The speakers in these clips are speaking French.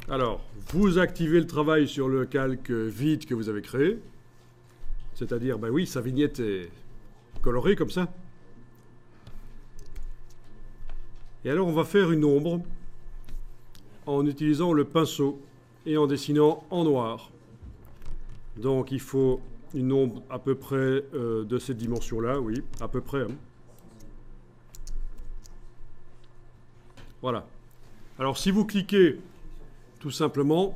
Alors, vous activez le travail sur le calque vide que vous avez créé. C'est-à-dire, ben oui, sa vignette est colorée comme ça. Et alors, on va faire une ombre en utilisant le pinceau et en dessinant en noir. Donc, il faut une ombre à peu près de cette dimension-là, oui, à peu près. Hein. Voilà. Alors, si vous cliquez tout simplement,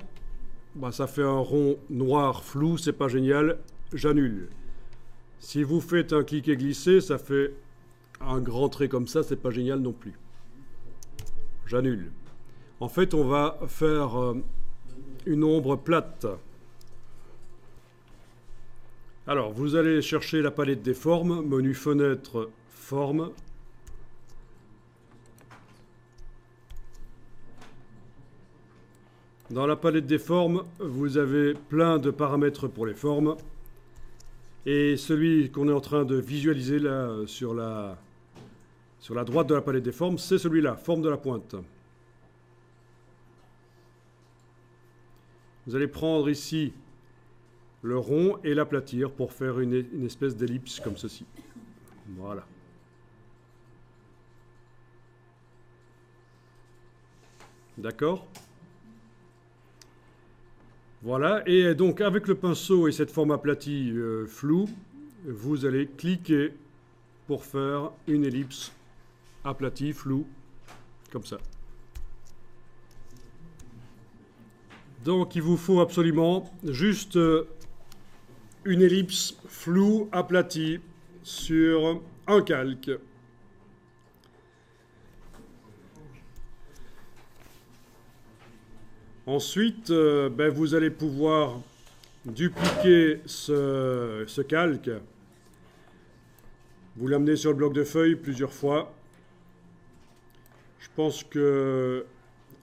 bah, ça fait un rond noir flou, c'est pas génial, j'annule. Si vous faites un cliquer glisser, ça fait un grand trait comme ça, c'est pas génial non plus. J'annule. En fait, on va faire une ombre plate. Alors, vous allez chercher la palette des formes, menu fenêtre, forme. Dans la palette des formes, vous avez plein de paramètres pour les formes. Et celui qu'on est en train de visualiser là sur la droite de la palette des formes, c'est celui-là, forme de la pointe. Vous allez prendre ici le rond et l'aplatir pour faire une espèce d'ellipse comme ceci. Voilà. D'accord ? Voilà, et donc avec le pinceau et cette forme aplatie floue, vous allez cliquer pour faire une ellipse aplatie, floue, comme ça. Donc il vous faut absolument juste une ellipse floue aplatie sur un calque. Ensuite, vous allez pouvoir dupliquer ce calque. Vous l'amenez sur le bloc de feuilles plusieurs fois. Je pense que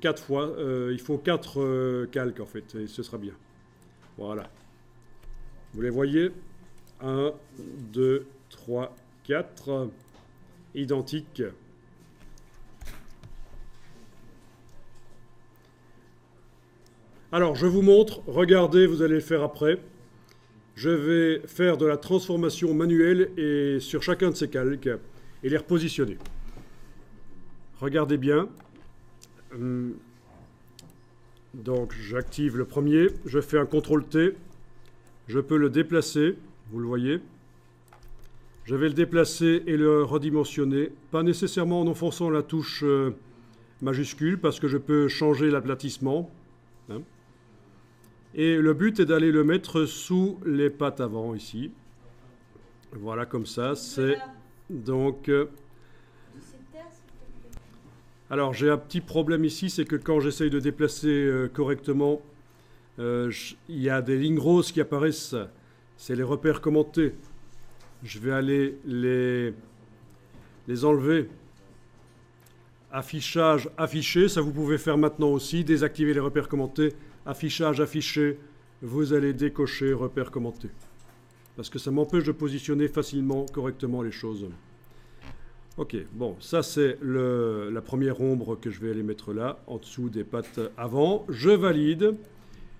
4 fois. Il faut 4 calques en fait, et ce sera bien. Voilà. Vous les voyez 1, 2, 3, 4. Identiques. Alors, je vous montre, regardez, vous allez le faire après. Je vais faire de la transformation manuelle et sur chacun de ces calques et les repositionner. Regardez bien. Donc, j'active le premier, je fais un CTRL-T, je peux le déplacer, vous le voyez. Je vais le déplacer et le redimensionner, pas nécessairement en enfonçant la touche majuscule, parce que je peux changer l'aplatissement. Hein. Et le but est d'aller le mettre sous les pattes avant, ici. Voilà, comme ça, c'est donc... Alors, j'ai un petit problème ici, c'est que quand j'essaye de déplacer correctement, il y a des lignes roses qui apparaissent. C'est les repères commentés. Je vais aller les enlever. Affichage, afficher, ça vous pouvez faire maintenant aussi. Désactiver les repères commentés. Affichage, afficher, vous allez décocher repères commentés. Parce que ça m'empêche de positionner facilement, correctement les choses. Ok, bon, ça c'est la première ombre que je vais aller mettre là, en dessous des pattes avant. Je valide.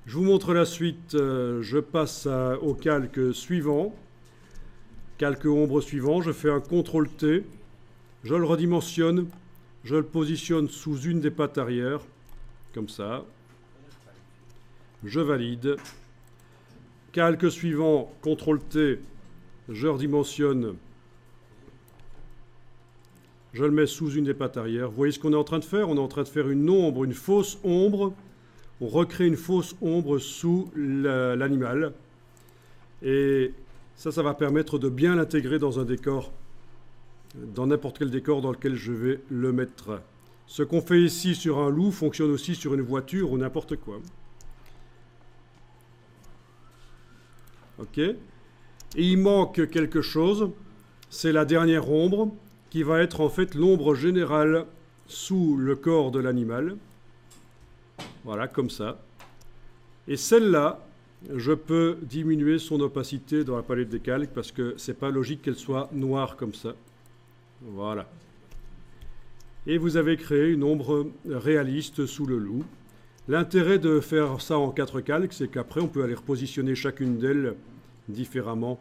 Je vous montre la suite. Je passe au calque suivant. Calque ombre suivant. Je fais un CTRL-T. Je le redimensionne. Je le positionne sous une des pattes arrière. Comme ça. Je valide. Calque suivant, CTRL-T, je redimensionne. Je le mets sous une des pattes arrière. Vous voyez ce qu'on est en train de faire? On est en train de faire une ombre, une fausse ombre. On recrée une fausse ombre sous l'animal. Et ça va permettre de bien l'intégrer dans un décor, dans n'importe quel décor dans lequel je vais le mettre. Ce qu'on fait ici sur un loup fonctionne aussi sur une voiture ou n'importe quoi. Ok. Et il manque quelque chose, c'est la dernière ombre, qui va être en fait l'ombre générale sous le corps de l'animal. Voilà, comme ça. Et celle-là, je peux diminuer son opacité dans la palette des calques, parce que c'est pas logique qu'elle soit noire comme ça. Voilà. Et vous avez créé une ombre réaliste sous le loup. L'intérêt de faire ça en 4 calques, c'est qu'après, on peut aller repositionner chacune d'elles différemment.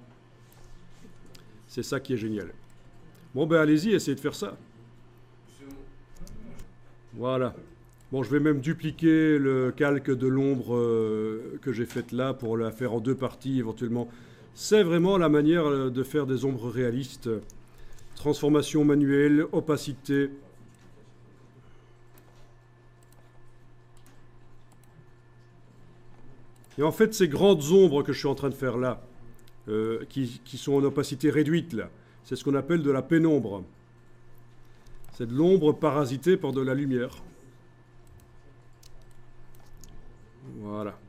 C'est ça qui est génial. Bon, ben allez-y, essayez de faire ça. Voilà. Bon, je vais même dupliquer le calque de l'ombre que j'ai faite là pour la faire en 2 parties éventuellement. C'est vraiment la manière de faire des ombres réalistes. Transformation manuelle, opacité. Et en fait, ces grandes ombres que je suis en train de faire là, qui sont en opacité réduite, là, c'est ce qu'on appelle de la pénombre. C'est de l'ombre parasitée par de la lumière. Voilà.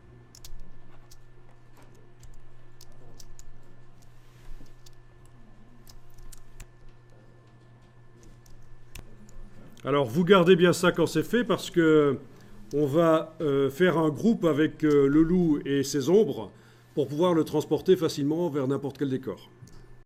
Alors, vous gardez bien ça quand c'est fait parce que on va faire un groupe avec le loup et ses ombres pour pouvoir le transporter facilement vers n'importe quel décor.